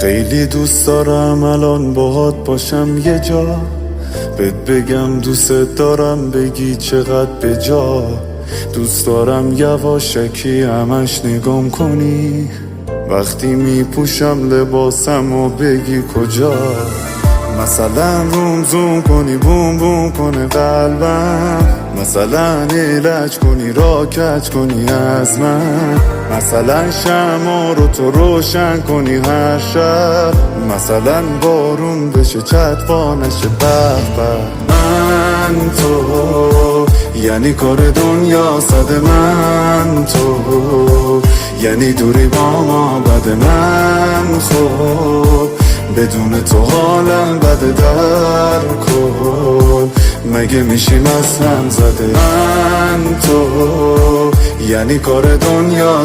خیلی دوست دارم الان باهات باشم یه جا، بهت بگم دوست دارم بگی چقدر بجا. دوست دارم یواشکی همش نگام کنی وقتی میپوشم لباسم و بگی کجا. مثلا روم زوم کنی بوم بوم کنه قلبم، مثلا علاج کنی را کج کنی از من، مثلا شمع رو تو روشن کنی هر شب، مثلا بارون بشه چتبا نشه به. من تو یعنی کار دنیا صد، من تو یعنی دوری با ما بد. من خب بدون تو حالم بده، در کن مگه میشیم از هم زده. من تو یعنی کار دنیا